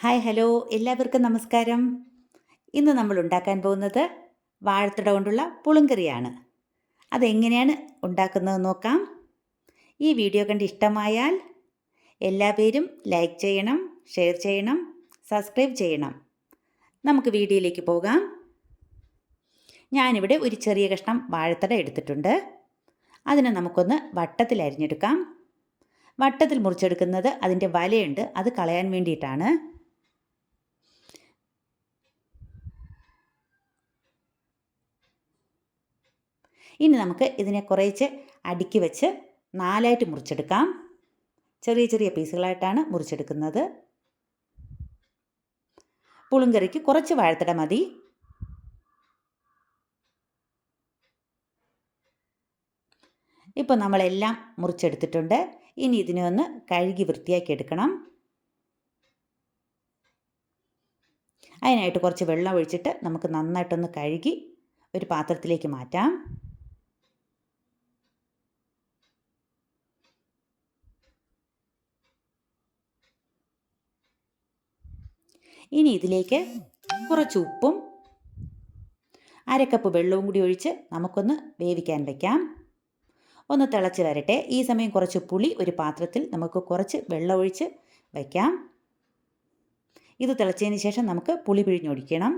Hi hello എല്ലാവർക്കും നമസ്കാരം. ഇന്ന് നമ്മൾ ഉണ്ടാക്കാൻ പോകുന്നത് വാഴത്തട കൊണ്ടുള്ള പുളിങ്കറിയാണ്. അതെങ്ങനെയാണ് ഉണ്ടാക്കുന്നത് നോക്കാം. ഈ വീഡിയോ കണ്ട് ഇഷ്ടമായാൽ എല്ലാവരും ലൈക്ക് ചെയ്യണം, ഷെയർ ചെയ്യണം, സബ്സ്ക്രൈബ് ചെയ്യണം. നമുക്ക് വീഡിയോയിലേക്ക് പോകാം. ഞാനിവിടെ ഒരു ചെറിയ കഷ്ണം വാഴത്തട എടുത്തിട്ടുണ്ട്. അതിനെ നമുക്കൊന്ന് വട്ടത്തിൽ അരിഞ്ഞെടുക്കാം. വട്ടത്തിൽ മുറിച്ചെടുക്കുന്നത് അതിൻ്റെ വലയുണ്ട്, അത് കളയാൻ വേണ്ടിയിട്ടാണ്. ഇനി നമുക്ക് ഇതിനെ കുറേശ്ശെ അടുക്കി വെച്ച് നാലായിട്ട് മുറിച്ചെടുക്കാം. ചെറിയ ചെറിയ പീസുകളായിട്ടാണ് മുറിച്ചെടുക്കുന്നത്. പുളിങ്കറിക്ക് കുറച്ച് വാഴത്തട മതി. ഇപ്പോൾ നമ്മളെല്ലാം മുറിച്ചെടുത്തിട്ടുണ്ട്. ഇനി ഇതിനെ ഒന്ന് കഴുകി വൃത്തിയാക്കി എടുക്കണം. അതിനായിട്ട് കുറച്ച് വെള്ളം ഒഴിച്ചിട്ട് നമുക്ക് നന്നായിട്ടൊന്ന് കഴുകി ഒരു പാത്രത്തിലേക്ക് മാറ്റാം. ഇനി ഇതിലേക്ക് കുറച്ച് ഉപ്പും അരക്കപ്പ് വെള്ളവും കൂടി ഒഴിച്ച് നമുക്കൊന്ന് വേവിക്കാൻ വയ്ക്കാം. ഒന്ന് തിളച്ച് വരട്ടെ. ഈ സമയം കുറച്ച് പുളി ഒരു പാത്രത്തിൽ നമുക്ക് കുറച്ച് വെള്ളം ഒഴിച്ച് വയ്ക്കാം. ഇത് തിളച്ചതിന് ശേഷം നമുക്ക് പുളി പിഴിഞ്ഞൊഴിക്കണം.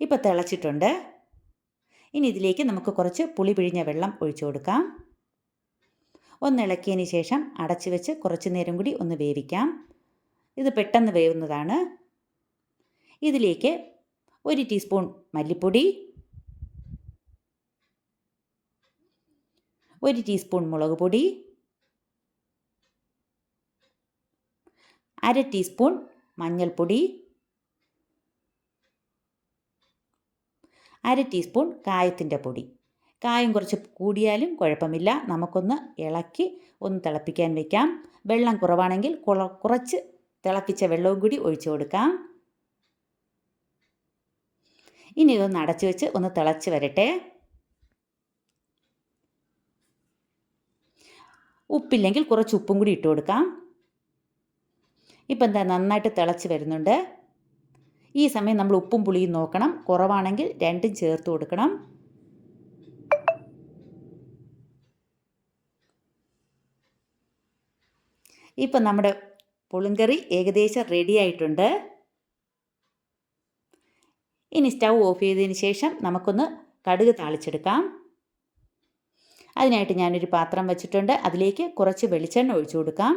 ഇപ്പോൾ തിളച്ചിട്ടുണ്ട്. ഇനി ഇതിലേക്ക് നമുക്ക് കുറച്ച് പുളി പിഴിഞ്ഞ വെള്ളം ഒഴിച്ചു കൊടുക്കാം. ഒന്ന് ഇളക്കിയതിന് ശേഷം അടച്ചു വെച്ച് കുറച്ച് നേരം കൂടി ഒന്ന് വേവിക്കാം. ഇത് പെട്ടെന്ന് വേവുന്നതാണ്. ഇതിലേക്ക് 1 ടീസ്പൂൺ മല്ലിപ്പൊടി, 1 ടീസ്പൂൺ മുളക് പൊടി, 1/2 ടീസ്പൂൺ മഞ്ഞൾപ്പൊടി, 1/2 ടീസ്പൂൺ കായത്തിൻ്റെ പൊടി. കായം കുറച്ച് കൂടിയാലും കുഴപ്പമില്ല. നമുക്കൊന്ന് ഇളക്കി ഒന്ന് തിളപ്പിക്കാൻ വയ്ക്കാം. വെള്ളം കുറവാണെങ്കിൽ കുറച്ച് തിളപ്പിച്ച വെള്ളവും കൂടി ഒഴിച്ചു കൊടുക്കാം. ഇനി ഇതൊന്ന് അടച്ചു വെച്ച് ഒന്ന് തിളച്ച് വരട്ടെ. ഉപ്പില്ലെങ്കിൽ കുറച്ച് ഉപ്പും കൂടി ഇട്ട് കൊടുക്കാം. ഇപ്പം എന്താ നന്നായിട്ട് തിളച്ച് വരുന്നുണ്ട്. ഈ സമയം നമ്മൾ ഉപ്പും പുളിയും നോക്കണം. കുറവാണെങ്കിൽ രണ്ടും ചേർത്ത് കൊടുക്കണം. ഇപ്പം നമ്മുടെ പുളിങ്കറി ഏകദേശം റെഡി ആയിട്ടുണ്ട്. ഇനി സ്റ്റൗ ഓഫ് ചെയ്തതിന് ശേഷം നമുക്കൊന്ന് കടുക് താളിച്ചെടുക്കാം. അതിനായിട്ട് ഞാനൊരു പാത്രം വെച്ചിട്ടുണ്ട്. അതിലേക്ക് കുറച്ച് വെളിച്ചെണ്ണ ഒഴിച്ചു കൊടുക്കാം.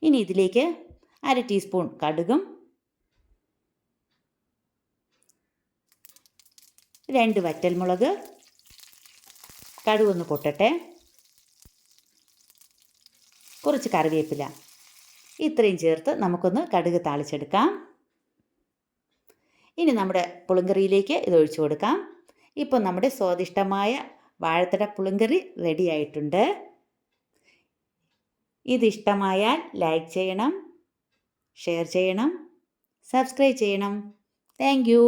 ഇനി ഇതിലേക്ക് 1/2 ടീസ്പൂൺ കടുകും 2 വറ്റൽമുളക്, കടുകൊന്ന് പൊട്ടട്ടെ, കുറച്ച് കറിവേപ്പില, ഇത്രയും ചേർത്ത് നമുക്കൊന്ന് കടുക് താളിച്ചെടുക്കാം. ഇനി നമ്മുടെ പുളിങ്കറിയിലേക്ക് ഇത് ഒഴിച്ചു കൊടുക്കാം. ഇപ്പോൾ നമ്മുടെ സ്വാദിഷ്ടമായ വാഴത്തട പുളിങ്കറി റെഡി ആയിട്ടുണ്ട്. ഇതിഷ്ടമായാൽ ലൈക്ക് ചെയ്യണം, ഷെയർ ചെയ്യണം, സബ്സ്ക്രൈബ് ചെയ്യണം. Thank you.